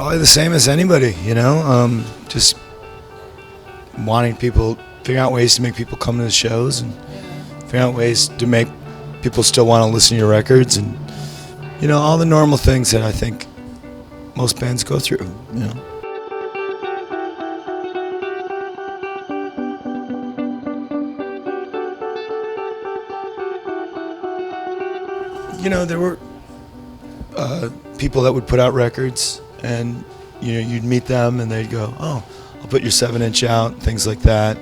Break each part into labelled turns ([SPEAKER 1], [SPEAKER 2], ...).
[SPEAKER 1] Probably the same as anybody, just figuring out ways to make people come to the shows and figuring out ways to make people still want to listen to your records and, all the normal things that I think most bands go through, There were people that would put out records, and you'd meet them, and they'd go, "Oh, I'll put your 7-inch out," things like that.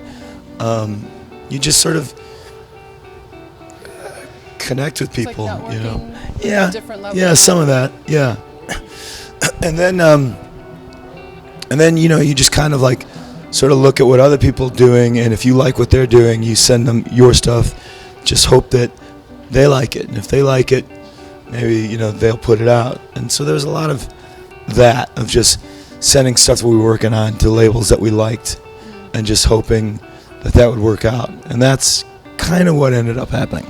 [SPEAKER 1] You just sort of connect with people,
[SPEAKER 2] like networking
[SPEAKER 1] Yeah,
[SPEAKER 2] at a different level.
[SPEAKER 1] yeah, some of that, yeah. And then you just kind of like sort of look at what other people are doing, and if you like what they're doing, you send them your stuff. Just hope that they like it, and if they like it, maybe they'll put it out. And so there's a lot of that, of just sending stuff that we were working on to labels that we liked, and just hoping that would work out. And that's kind of what ended up happening.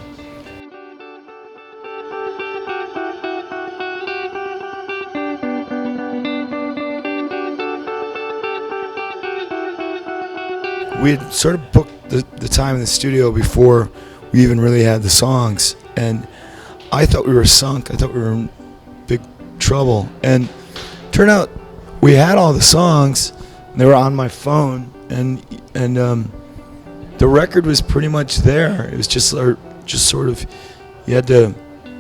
[SPEAKER 1] We had sort of booked the time in the studio before we even really had the songs, and I thought we were sunk. I thought we were in big trouble, and turned out we had all the songs, and they were on my phone, and the record was pretty much there. It was just sort of, you had to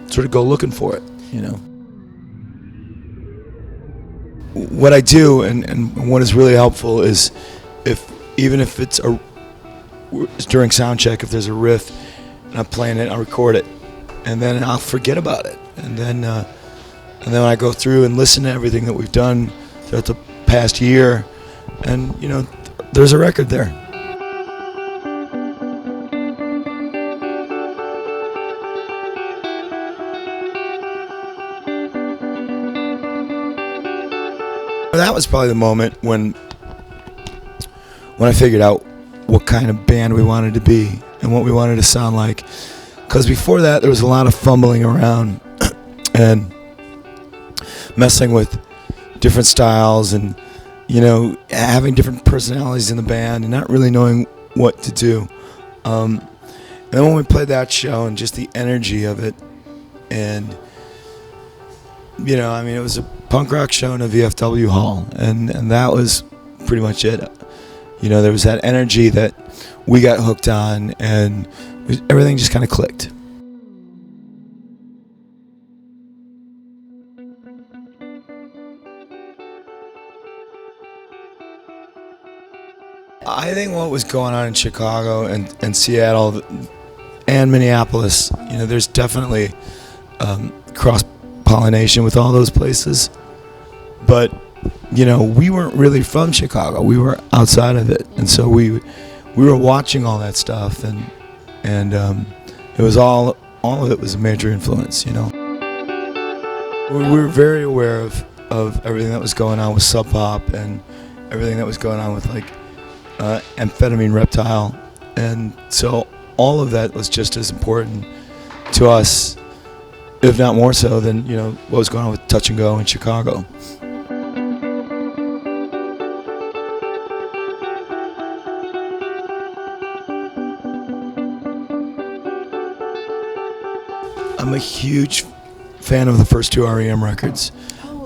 [SPEAKER 1] sort of go looking for it, What I do and what is really helpful is even if it's during sound check, if there's a riff and I'm playing it, I'll record it, and then I'll forget about it, and then I go through and listen to everything that we've done throughout the past year, and there's a record there. That was probably the moment when I figured out what kind of band we wanted to be and what we wanted to sound like. Because before that, there was a lot of fumbling around and messing with different styles and, having different personalities in the band and not really knowing what to do. And then when we played that show and just the energy of it, and, it was a punk rock show in a VFW hall, and that was pretty much it. There was that energy that we got hooked on, and everything just kind of clicked. I think what was going on in Chicago and Seattle and Minneapolis, there's definitely cross-pollination with all those places. But, we weren't really from Chicago. We were outside of it. And so we were watching all that stuff, and it was all of it was a major influence, We were very aware of everything that was going on with Sub Pop and everything that was going on with Amphetamine Reptile, and so all of that was just as important to us, if not more so than what was going on with Touch and Go in Chicago. I'm a huge fan of the first two REM records,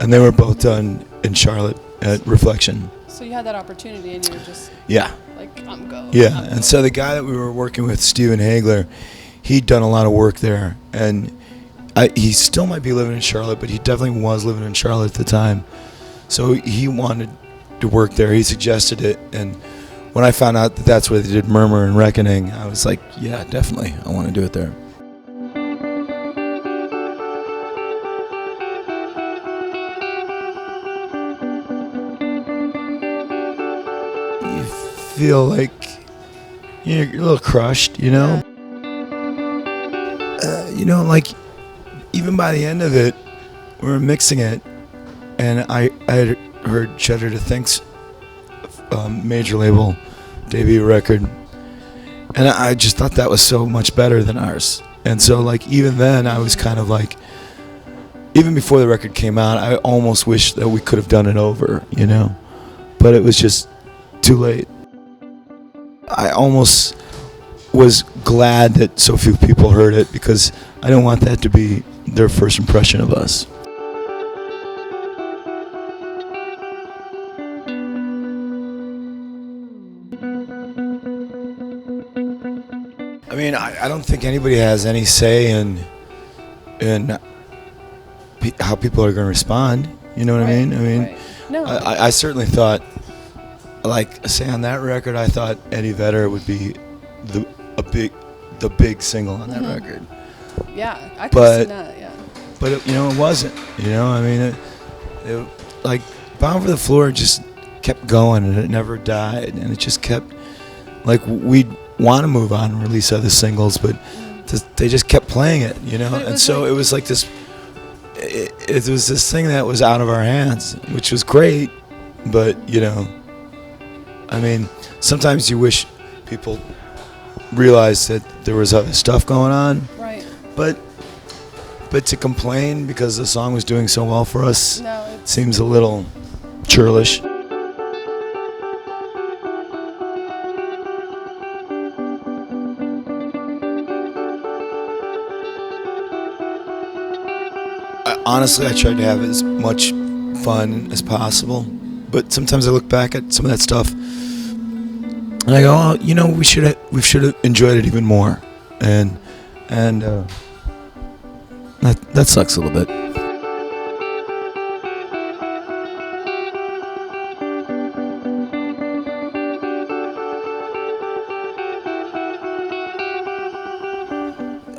[SPEAKER 1] and they were both done in Charlotte at Reflection.
[SPEAKER 2] So you had that opportunity, and you were just I'm going.
[SPEAKER 1] Yeah, and so the guy that we were working with, Steven Hagler, he'd done a lot of work there, and he still might be living in Charlotte, but he definitely was living in Charlotte at the time. So he wanted to work there. He suggested it, and when I found out that that's where they did Murmur and Reckoning, I was like, yeah, definitely, I want to do it there. Feel like you're a little crushed, even by the end of it, we were mixing it, and I had heard Shudder to Think's major label debut record, and I just thought that was so much better than ours. And so even then I was kind of even before the record came out, I almost wish that we could have done it over, you know, but it was just too late. I almost was glad that so few people heard it because I didn't want that to be their first impression of us. I mean, I don't think anybody has any say in how people are going to respond. You know what I mean? I mean,
[SPEAKER 2] no.
[SPEAKER 1] I certainly thought, like, say on that record, I thought Eddie Vedder would be the big single on that record.
[SPEAKER 2] Yeah, I could see that. Yeah.
[SPEAKER 1] But it, it wasn't. I mean, it like Bound for the Floor just kept going and it never died, and it just kept like we'd want to move on and release other singles, but they just kept playing it, and so it was like this. It was this thing that was out of our hands, which was great, but I mean, sometimes you wish people realized that there was other stuff going on.
[SPEAKER 2] Right.
[SPEAKER 1] But to complain because the song was doing so well for us seems a little churlish. Honestly, I tried to have as much fun as possible, but sometimes I look back at some of that stuff and I go, oh, we should have enjoyed it even more, and that sucks a little bit.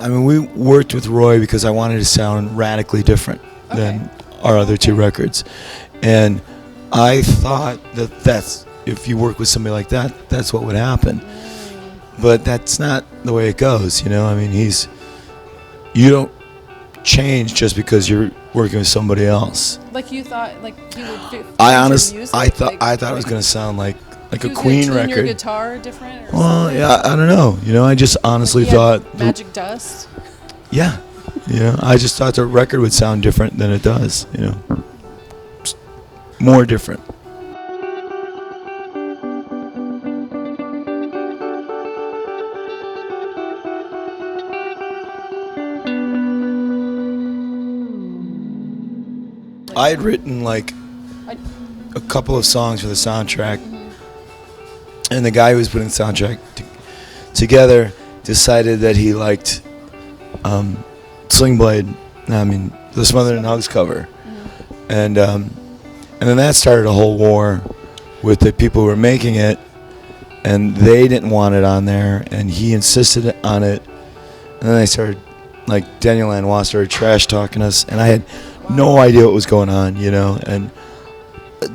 [SPEAKER 1] I mean, we worked with Roy because I wanted to sound radically different than our other two records. And I thought that's if you work with somebody like that, that's what would happen. But that's not the way it goes, I mean, you don't change just because you're working with somebody else.
[SPEAKER 2] Like you thought, like you would.
[SPEAKER 1] I thought it was going to sound like a Queen record.
[SPEAKER 2] Your guitar different? Or
[SPEAKER 1] well,
[SPEAKER 2] something?
[SPEAKER 1] Yeah, I don't know. I just honestly thought
[SPEAKER 2] Magic Dust.
[SPEAKER 1] Yeah, I just thought the record would sound different than it does. Just more different. I had written like a couple of songs for the soundtrack, and the guy who was putting the soundtrack together decided that he liked Sling Blade. I mean, the Smothered in Hugs cover, and then that started a whole war with the people who were making it, and they didn't want it on there, and he insisted on it, and then they started, like, Daniel Lanois started trash talking us, and I had no idea what was going on, and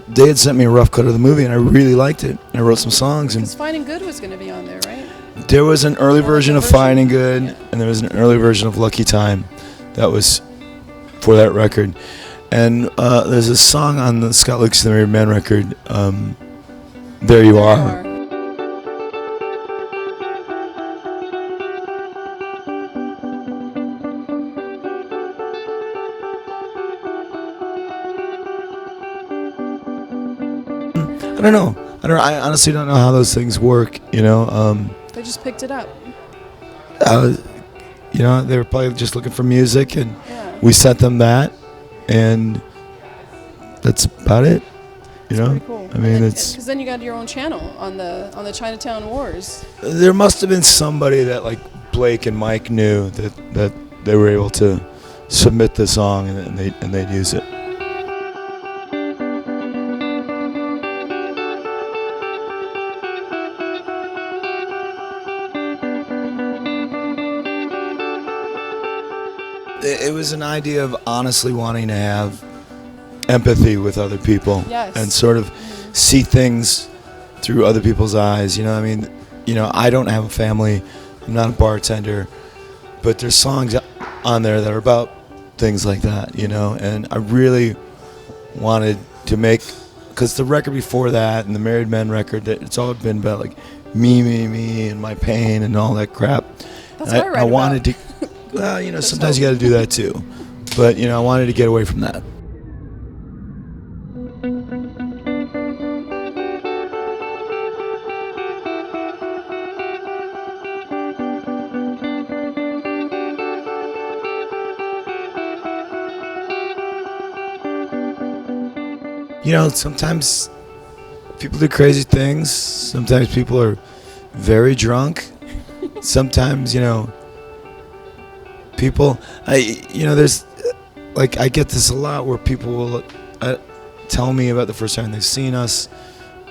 [SPEAKER 1] they had sent me a rough cut of the movie, and I really liked it. I wrote some songs.
[SPEAKER 2] Because Finding Good was going to be on there, right?
[SPEAKER 1] There was an early version of Finding Good, and there was an early version of Lucky Time that was for that record. And there's a song on the Scott Lucas and the Married Men record, There You Are. I don't know. I honestly don't know how those things work. They
[SPEAKER 2] just picked it up.
[SPEAKER 1] They were probably just looking for music, and we sent them that, and that's about it.
[SPEAKER 2] Pretty cool.
[SPEAKER 1] I mean,
[SPEAKER 2] it's because then you got your own channel on the Chinatown Wars.
[SPEAKER 1] There must have been somebody that like Blake and Mike knew that they were able to submit the song and they'd use it. It was an idea of honestly wanting to have empathy with other people, and sort of see things through other people's eyes. I mean, I don't have a family. I'm not a bartender, but there's songs on there that are about things like that, and I really wanted to make, because the record before that and the Married Men record, it's all been about like me and my pain and all that crap.
[SPEAKER 2] That's what I wanted
[SPEAKER 1] to. Well, sometimes you got to do that too, But, I wanted to get away from that. Sometimes people do crazy things. Sometimes people are very drunk. Sometimes, people, there's, I get this a lot where people will tell me about the first time they've seen us.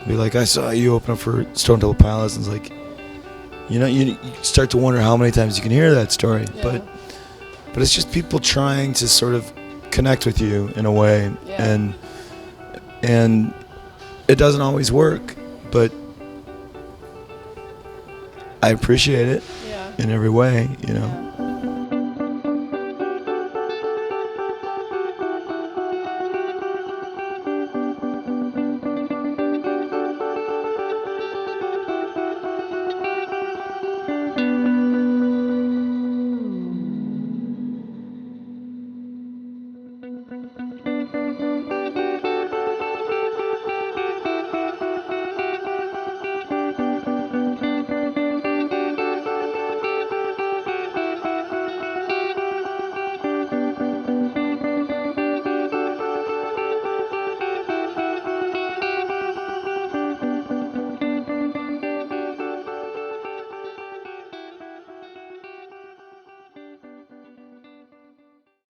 [SPEAKER 1] Be like, I saw you open up for Stone Temple Pilots, and it's like, you start to wonder how many times you can hear that story.
[SPEAKER 2] Yeah.
[SPEAKER 1] But it's just people trying to sort of connect with you in a way, and it doesn't always work, but I appreciate it in every way,